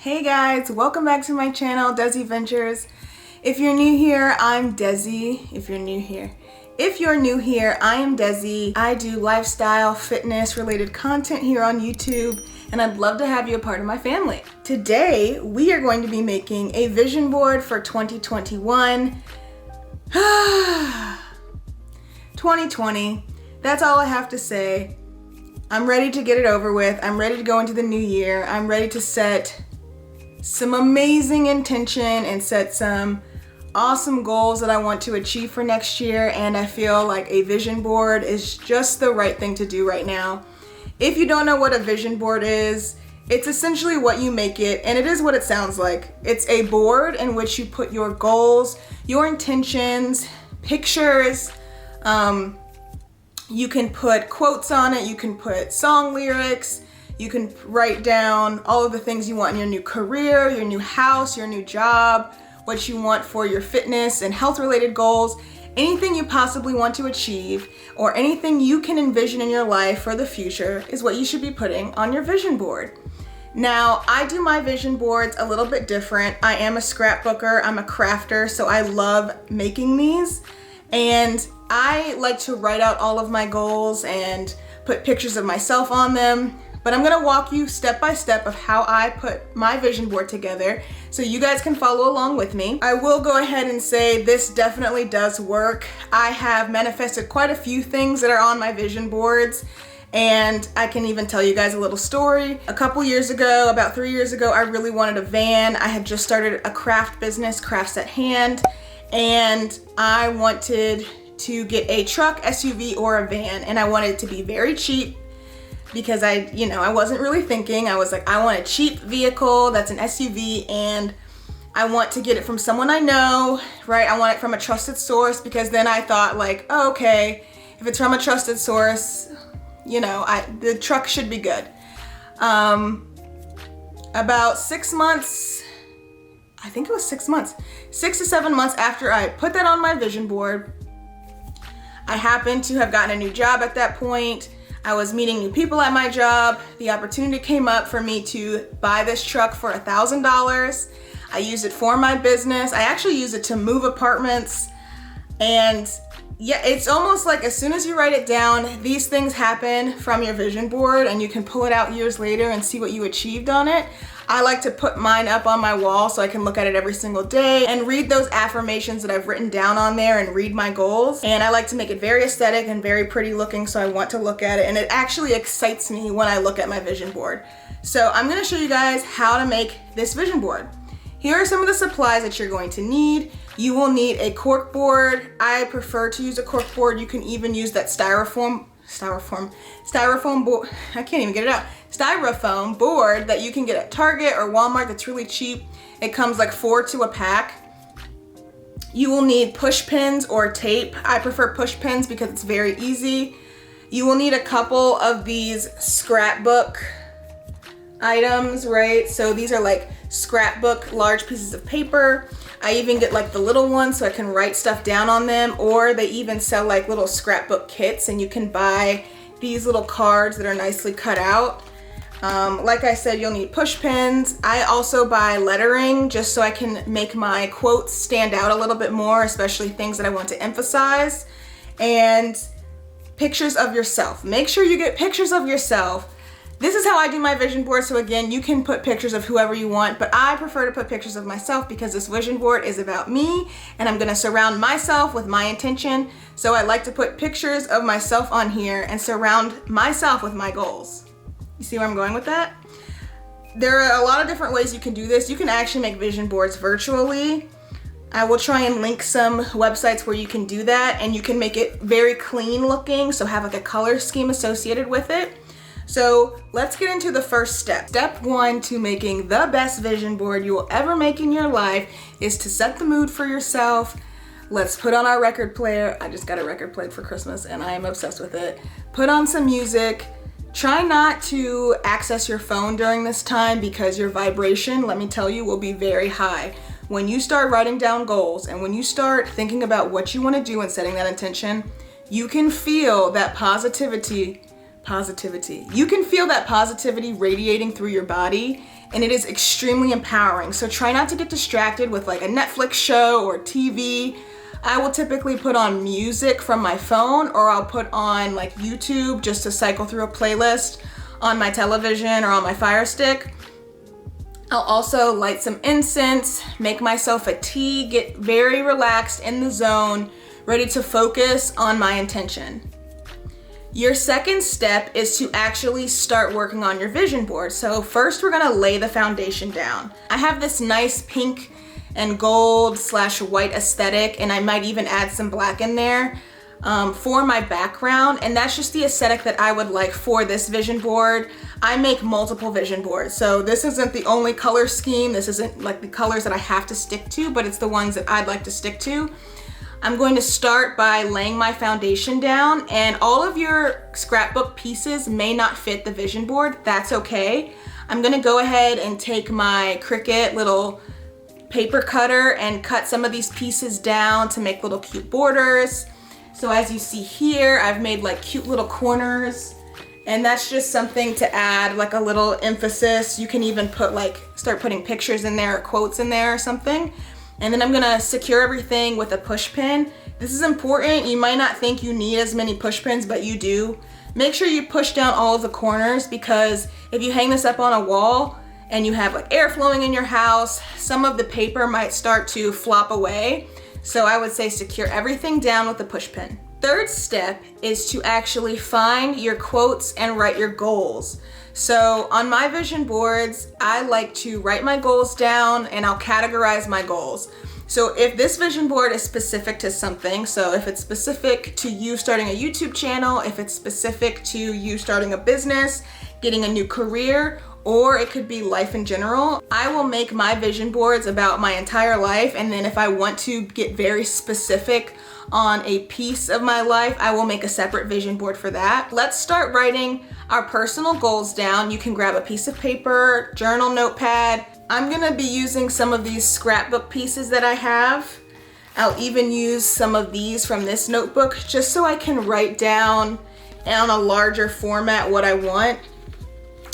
Hey guys, welcome back to my channel, DesiVentures. If you're new here, I'm Desi. If you're new here, I am Desi. I do lifestyle, fitness related content here on YouTube, and I'd love to have you a part of my family. Today, we are going to be making a vision board for 2021. 2020, that's all I have to say. I'm ready to get it over with. I'm ready to go into the new year. I'm ready to set some amazing intention and set some awesome goals that I want to achieve for next year, and I feel like a vision board is just the right thing to do right now. If you don't know what a vision board is, it's essentially what you make it, and it is what it sounds like. It's a board in which you put your goals, your intentions, pictures. You can put quotes on it, you can put song lyrics, you can write down all of the things you want in your new career, your new house, your new job, what you want for your fitness and health related goals, anything you possibly want to achieve, or anything you can envision in your life for the future is what you should be putting on your vision board. Now, I do my vision boards a little bit different. I am a scrapbooker, I'm a crafter, so I love making these. And I like to write out all of my goals and put pictures of myself on them. But I'm gonna walk you step by step of how I put my vision board together so you guys can follow along with me. I will go ahead and say this definitely does work. I have manifested quite a few things that are on my vision boards, and I can even tell you guys a little story. A couple years ago, about 3 years ago, I really wanted a van. I had just started a craft business, Crafts at Hand, and I wanted to get a truck, SUV, or a van, and I wanted it to be very cheap because I wasn't really thinking. I was like, I want a cheap vehicle that's an SUV, and I want to get it from someone I know, right? I want it from a trusted source, because then I thought like, oh, okay, if it's from a trusted source, the truck should be good. About 6 months, I think it was 6 months, 6 to 7 months after I put that on my vision board, I happened to have gotten a new job at that point. I was meeting new people at my job. The opportunity came up for me to buy this truck for $1,000. I used it for my business. I actually used it to move apartments. And yeah, it's almost like as soon as you write it down, these things happen from your vision board, and you can pull it out years later and see what you achieved on it. I like to put mine up on my wall so I can look at it every single day and read those affirmations that I've written down on there and read my goals. And I like to make it very aesthetic and very pretty looking, so I want to look at it, and it actually excites me when I look at my vision board. So I'm gonna show you guys how to make this vision board. Here are some of the supplies that you're going to need. You will need a cork board. I prefer to use a cork board. You can even use that styrofoam board. I can't even get it out. Styrofoam board that you can get at Target or Walmart that's really cheap. It comes like 4 to a pack. You will need push pins or tape. I prefer push pins because it's very easy. You will need a couple of these scrapbook items, right? So these are like scrapbook large pieces of paper. I even get like the little ones so I can write stuff down on them, or they even sell like little scrapbook kits, and you can buy these little cards that are nicely cut out. Like I said, you'll need push pins. I also buy lettering just so I can make my quotes stand out a little bit more, especially things that I want to emphasize. And pictures of yourself. Make sure you get pictures of yourself. This is how I do my vision board. So again, you can put pictures of whoever you want, but I prefer to put pictures of myself because this vision board is about me, and I'm gonna surround myself with my intention. So I like to put pictures of myself on here and surround myself with my goals. You see where I'm going with that? There are a lot of different ways you can do this. You can actually make vision boards virtually. I will try and link some websites where you can do that, and you can make it very clean looking, so have like a color scheme associated with it. So let's get into the first step. Step 1 to making the best vision board you will ever make in your life is to set the mood for yourself. Let's put on our record player. I just got a record player for Christmas and I am obsessed with it. Put on some music. Try not to access your phone during this time because your vibration, let me tell you, will be very high. When you start writing down goals and when you start thinking about what you want to do and setting that intention, you can feel that positivity. You can feel that positivity radiating through your body, and it is extremely empowering. So try not to get distracted with like a Netflix show or TV. I will typically put on music from my phone, or I'll put on like YouTube just to cycle through a playlist on my television or on my Fire Stick. I'll also light some incense, make myself a tea, get very relaxed in the zone, ready to focus on my intention. Your second step is to actually start working on your vision board. So first we're gonna lay the foundation down. I have this nice pink and gold / white aesthetic, and I might even add some black in there for my background, and that's just the aesthetic that I would like for this vision board. I make multiple vision boards, so this isn't the only color scheme. This isn't like the colors that I have to stick to, but it's the ones that I'd like to stick to. I'm going to start by laying my foundation down, and all of your scrapbook pieces may not fit the vision board. That's okay. I'm gonna go ahead and take my Cricut little paper cutter and cut some of these pieces down to make little cute borders. So as you see here, I've made like cute little corners, and that's just something to add like a little emphasis. You can even put start putting pictures in there or quotes in there or something. And then I'm gonna secure everything with a push pin. This is important. You might not think you need as many push pins, but you do. Make sure you push down all of the corners, because if you hang this up on a wall and you have like air flowing in your house, some of the paper might start to flop away. So I would say secure everything down with a push pin. Third step is to actually find your quotes and write your goals. So on my vision boards, I like to write my goals down, and I'll categorize my goals. So if this vision board is specific to something, so if it's specific to you starting a YouTube channel, if it's specific to you starting a business, getting a new career, or it could be life in general, I will make my vision boards about my entire life. And then if I want to get very specific on a piece of my life, I will make a separate vision board for that. Let's start writing our personal goals down. You can grab a piece of paper, journal, notepad. I'm gonna be using some of these scrapbook pieces that I have. I'll even use some of these from this notebook just so I can write down on a larger format what I want.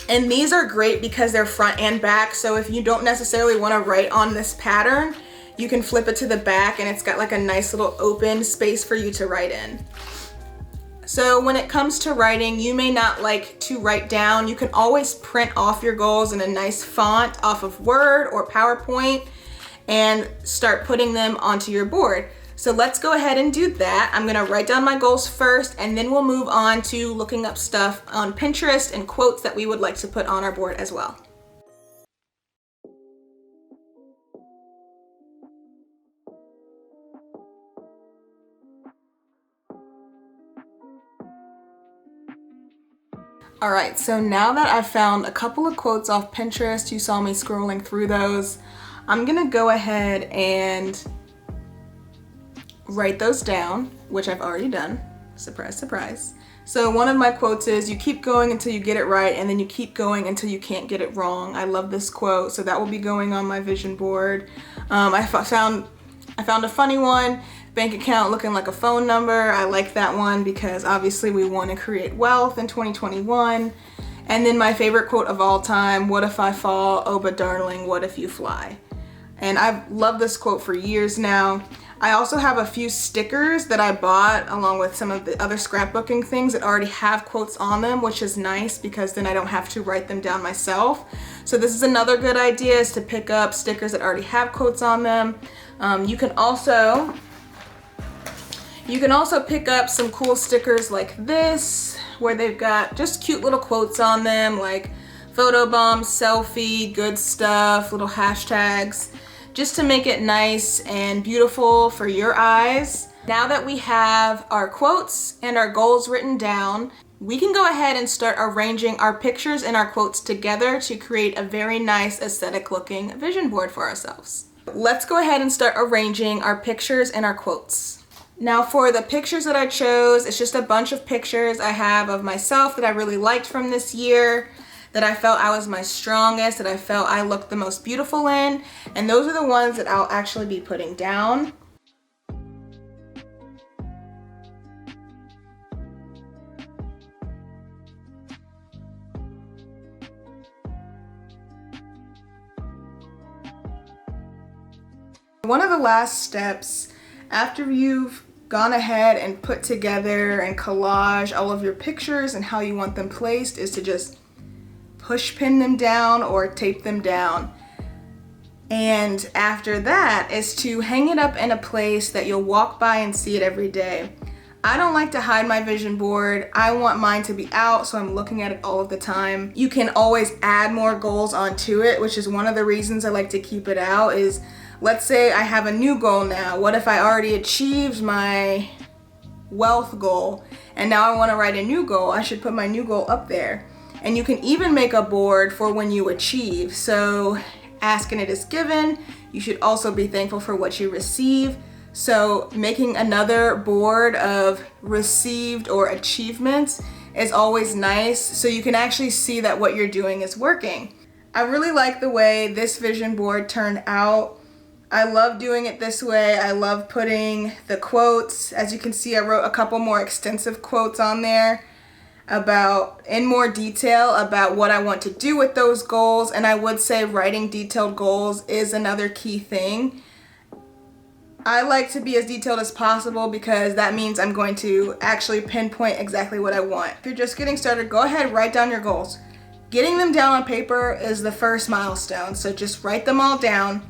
And these are great because they're front and back. So if you don't necessarily want to write on this pattern, you can flip it to the back, and it's got like a nice little open space for you to write in. So when it comes to writing, you may not like to write down. You can always print off your goals in a nice font off of Word or PowerPoint and start putting them onto your board. So let's go ahead and do that. I'm gonna write down my goals first, and then we'll move on to looking up stuff on Pinterest and quotes that we would like to put on our board as well. All right, so now that I've found a couple of quotes off Pinterest, you saw me scrolling through those, I'm gonna go ahead and write those down, which I've already done. Surprise, surprise. So one of my quotes is, you keep going until you get it right, and then you keep going until you can't get it wrong. I love this quote, so that will be going on my vision board. I found a funny one, bank account looking like a phone number. I like that one because obviously we want to create wealth in 2021. And then my favorite quote of all time, what if I fall? Oh, but darling, what if you fly? And I've loved this quote for years now. I also have a few stickers that I bought along with some of the other scrapbooking things that already have quotes on them, which is nice because then I don't have to write them down myself. So this is another good idea, is to pick up stickers that already have quotes on them. You can also pick up some cool stickers like this, where they've got just cute little quotes on them, like photobomb, selfie, good stuff, little hashtags, just to make it nice and beautiful for your eyes. Now that we have our quotes and our goals written down, we can go ahead and start arranging our pictures and our quotes together to create a very nice aesthetic looking vision board for ourselves. Let's go ahead and start arranging our pictures and our quotes. Now for the pictures that I chose, it's just a bunch of pictures I have of myself that I really liked from this year, that I felt I was my strongest, that I felt I looked the most beautiful in, and those are the ones that I'll actually be putting down. One of the last steps after you've gone ahead and put together and collage all of your pictures and how you want them placed is to just push pin them down or tape them down. And after that is to hang it up in a place that you'll walk by and see it every day. I don't like to hide my vision board. I want mine to be out, so I'm looking at it all of the time. You can always add more goals onto it, which is one of the reasons I like to keep it out. Is let's say I have a new goal now. What if I already achieved my wealth goal and now I want to write a new goal? I should put my new goal up there. And you can even make a board for when you achieve. So ask and it is given. You should also be thankful for what you receive. So making another board of received or achievements is always nice, so you can actually see that what you're doing is working. I really like the way this vision board turned out. I love doing it this way. I love putting the quotes. As you can see, I wrote a couple more extensive quotes on there about, in more detail, about what I want to do with those goals. And I would say writing detailed goals is another key thing. I like to be as detailed as possible because that means I'm going to actually pinpoint exactly what I want. If you're just getting started, go ahead, write down your goals. Getting them down on paper is the first milestone. So just write them all down,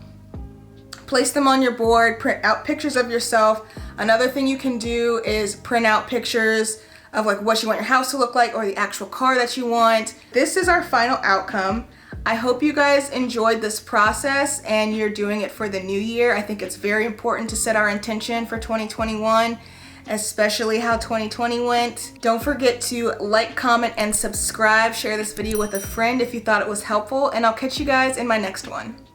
place them on your board, print out pictures of yourself. Another thing you can do is print out pictures of like what you want your house to look like or the actual car that you want. This is our final outcome. I hope you guys enjoyed this process and you're doing it for the new year. I think it's very important to set our intention for 2021, especially how 2020 went. Don't forget to like, comment, and subscribe. Share this video with a friend if you thought it was helpful, and I'll catch you guys in my next one.